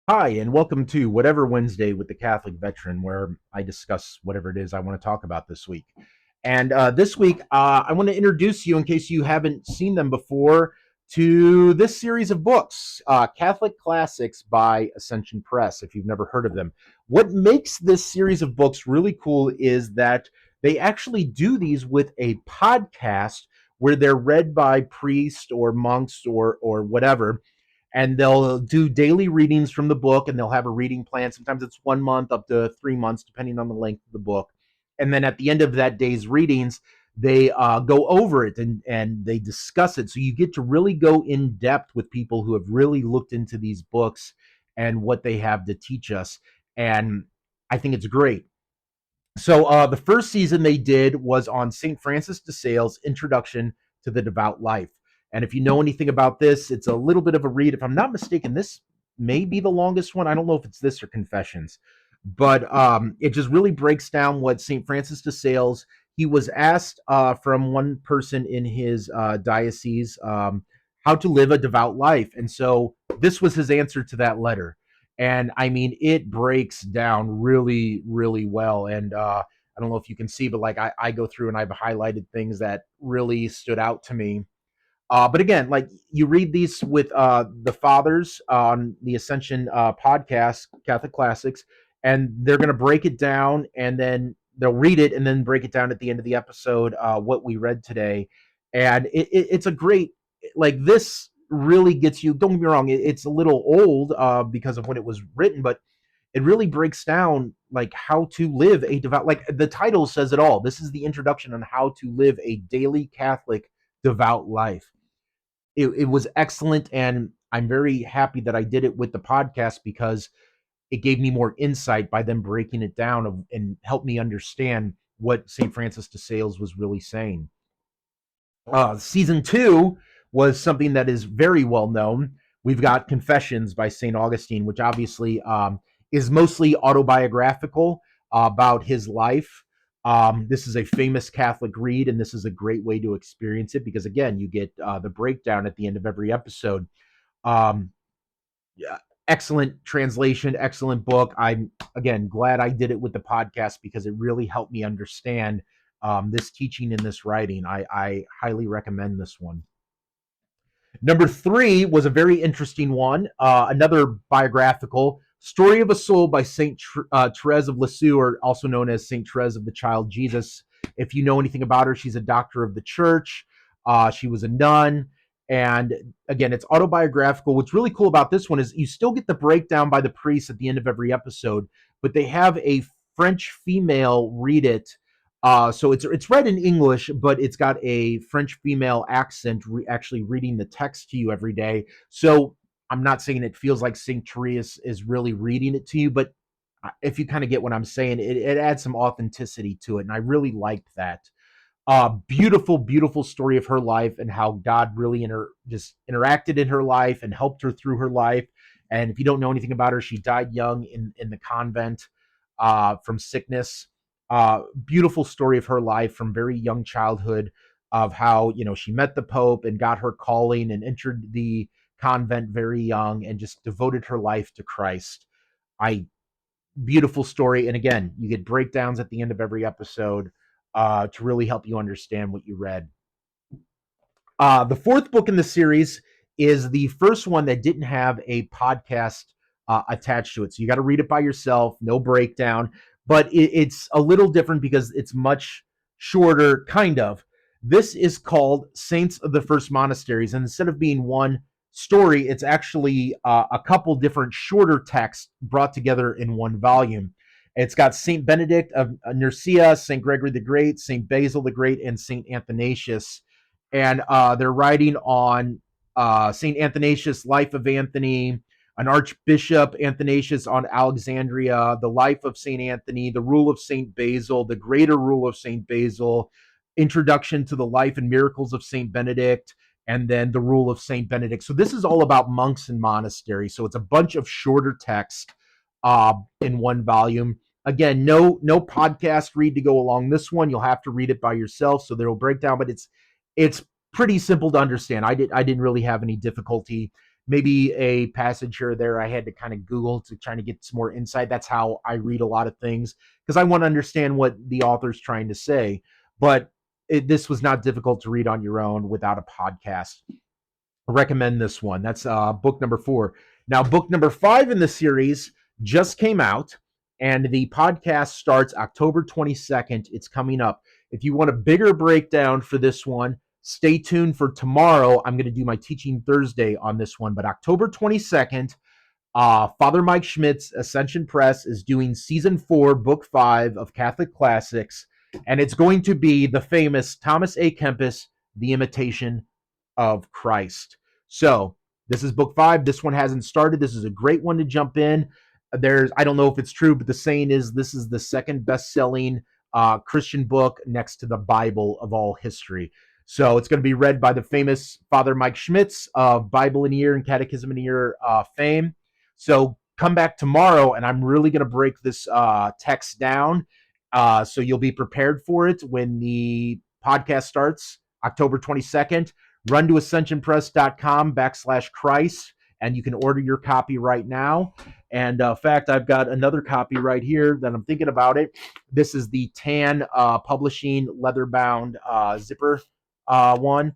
Hi, and welcome to Whatever Wednesday with the Catholic Veteran, where I discuss whatever it is I want to talk about this week. And this week, I want to introduce you, in case you haven't seen them before, to this series of books, Catholic Classics by Ascension Press, if you've never heard of them. What makes this series of books really cool is that they actually do these with a podcast where they're read by priests or monks or whatever, and they'll do daily readings from the book, and they'll have a reading plan. Sometimes it's 1 month up to 3 months, depending on the length of the book. And then at the end of that day's readings, they go over it and they discuss it. So you get to really go in depth with people who have really looked into these books and what they have to teach us. And I think it's great. So the first season they did was on St. Francis de Sales' Introduction to the Devout Life. And if you know anything about this, it's a little bit of a read. If I'm not mistaken, this may be the longest one. I don't know if it's this or Confessions, but it just really breaks down what St. Francis de Sales, he was asked from one person in his diocese how to live a devout life. And so this was his answer to that letter. And I mean, it breaks down really, really well. And I don't know if you can see, but like I go through and I've highlighted things that really stood out to me. But again, like you read these with the fathers on the Ascension podcast, Catholic Classics, and they're going to break it down, and then they'll read it and then break it down at the end of the episode, what we read today. And it's a great, like, this really gets you. Don't get me wrong, it's a little old because of when it was written, but it really breaks down like how to live a devout, like the title says it all. This is the introduction on how to live a daily Catholic devout life. It was excellent, and I'm very happy that I did it with the podcast because it gave me more insight by them breaking it down and helped me understand what St. Francis de Sales was really saying. Season two was something that is very well known. We've got Confessions by St. Augustine, which obviously is mostly autobiographical about his life. This is a famous Catholic read, and this is a great way to experience it because, again, you get the breakdown at the end of every episode. Um, yeah, excellent translation, excellent book. I'm, again, glad I did it with the podcast because it really helped me understand this teaching and this writing. I highly recommend this one. Number three was a very interesting one, another biographical, Story of a Soul by St. Therese of Lisieux, or also known as St. Therese of the Child Jesus. If you know anything about her, she's a doctor of the church. She was a nun. And again, it's autobiographical. What's really cool about this one is you still get the breakdown by the priest at the end of every episode, but they have a French female read it, so it's read in English, but it's got a French female accent, actually reading the text to you every day. So I'm not saying it feels like Saint Therese is really reading it to you, but if you kind of get what I'm saying, it adds some authenticity to it, and I really liked that. Beautiful, beautiful story of her life and how God really just interacted in her life and helped her through her life. And if you don't know anything about her, she died young in the convent from sickness. Beautiful story of her life from very young childhood, of how, she met the Pope and got her calling and entered the convent very young and just devoted her life to Christ. I Beautiful story. And again, you get breakdowns at the end of every episode to really help you understand what you read. The fourth book in the series is the first one that didn't have a podcast attached to it. So you got to read it by yourself, no breakdown. But it's a little different because it's much shorter, kind of. This is called Saints of the First Monasteries. And instead of being one story, it's actually a couple different shorter texts brought together in one volume. It's got Saint Benedict of Nursia, Saint Gregory the Great, Saint Basil the Great, and Saint Athanasius. And they're writing on Saint Athanasius, life of Anthony, an Archbishop Athanasius on Alexandria, the life of Saint Anthony, the rule of Saint Basil, the greater rule of Saint Basil, introduction to the life and miracles of Saint Benedict, and then the rule of Saint Benedict. So this is all about monks and monasteries. So it's a bunch of shorter text in one volume. Again, no podcast read to go along this one. You'll have to read it by yourself. So there will break down, but it's pretty simple to understand. I didn't really have any difficulty. maybe a passage here or there I had to kind of Google to try to get some more insight. That's how I read a lot of things because I want to understand what the author's trying to say. But this was not difficult to read on your own without a podcast. I recommend this one. That's book number 4. Now, book number 5 in the series just came out, and the podcast starts October 22nd. It's coming up. If you want a bigger breakdown for this one, stay tuned for tomorrow. I'm going to do my Teaching Thursday on this one, but October 22nd, Father Mike Schmitz, Ascension Press, is doing season 4, book 5 of Catholic Classics, and it's going to be the famous Thomas A. Kempis, The Imitation of Christ. So this is book 5. This one hasn't started. This is a great one to jump in. I don't know if it's true, but the saying is this is the second best-selling Christian book next to the Bible of all history. So it's going to be read by the famous Father Mike Schmitz of Bible in a Year and Catechism in a Year fame. So come back tomorrow, and I'm really going to break this text down so you'll be prepared for it when the podcast starts October 22nd. Run to ascensionpress.com/Christ, and you can order your copy right now. And in fact, I've got another copy right here that I'm thinking about it. This is the Tan Publishing leather-bound zipper one.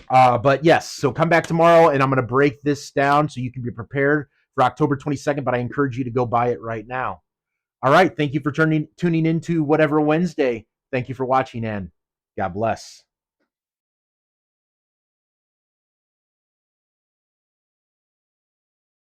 But yes, so come back tomorrow, and I'm going to break this down so you can be prepared for October 22nd, but I encourage you to go buy it right now. All right, thank you for tuning into Whatever Wednesday. Thank you for watching, and God bless.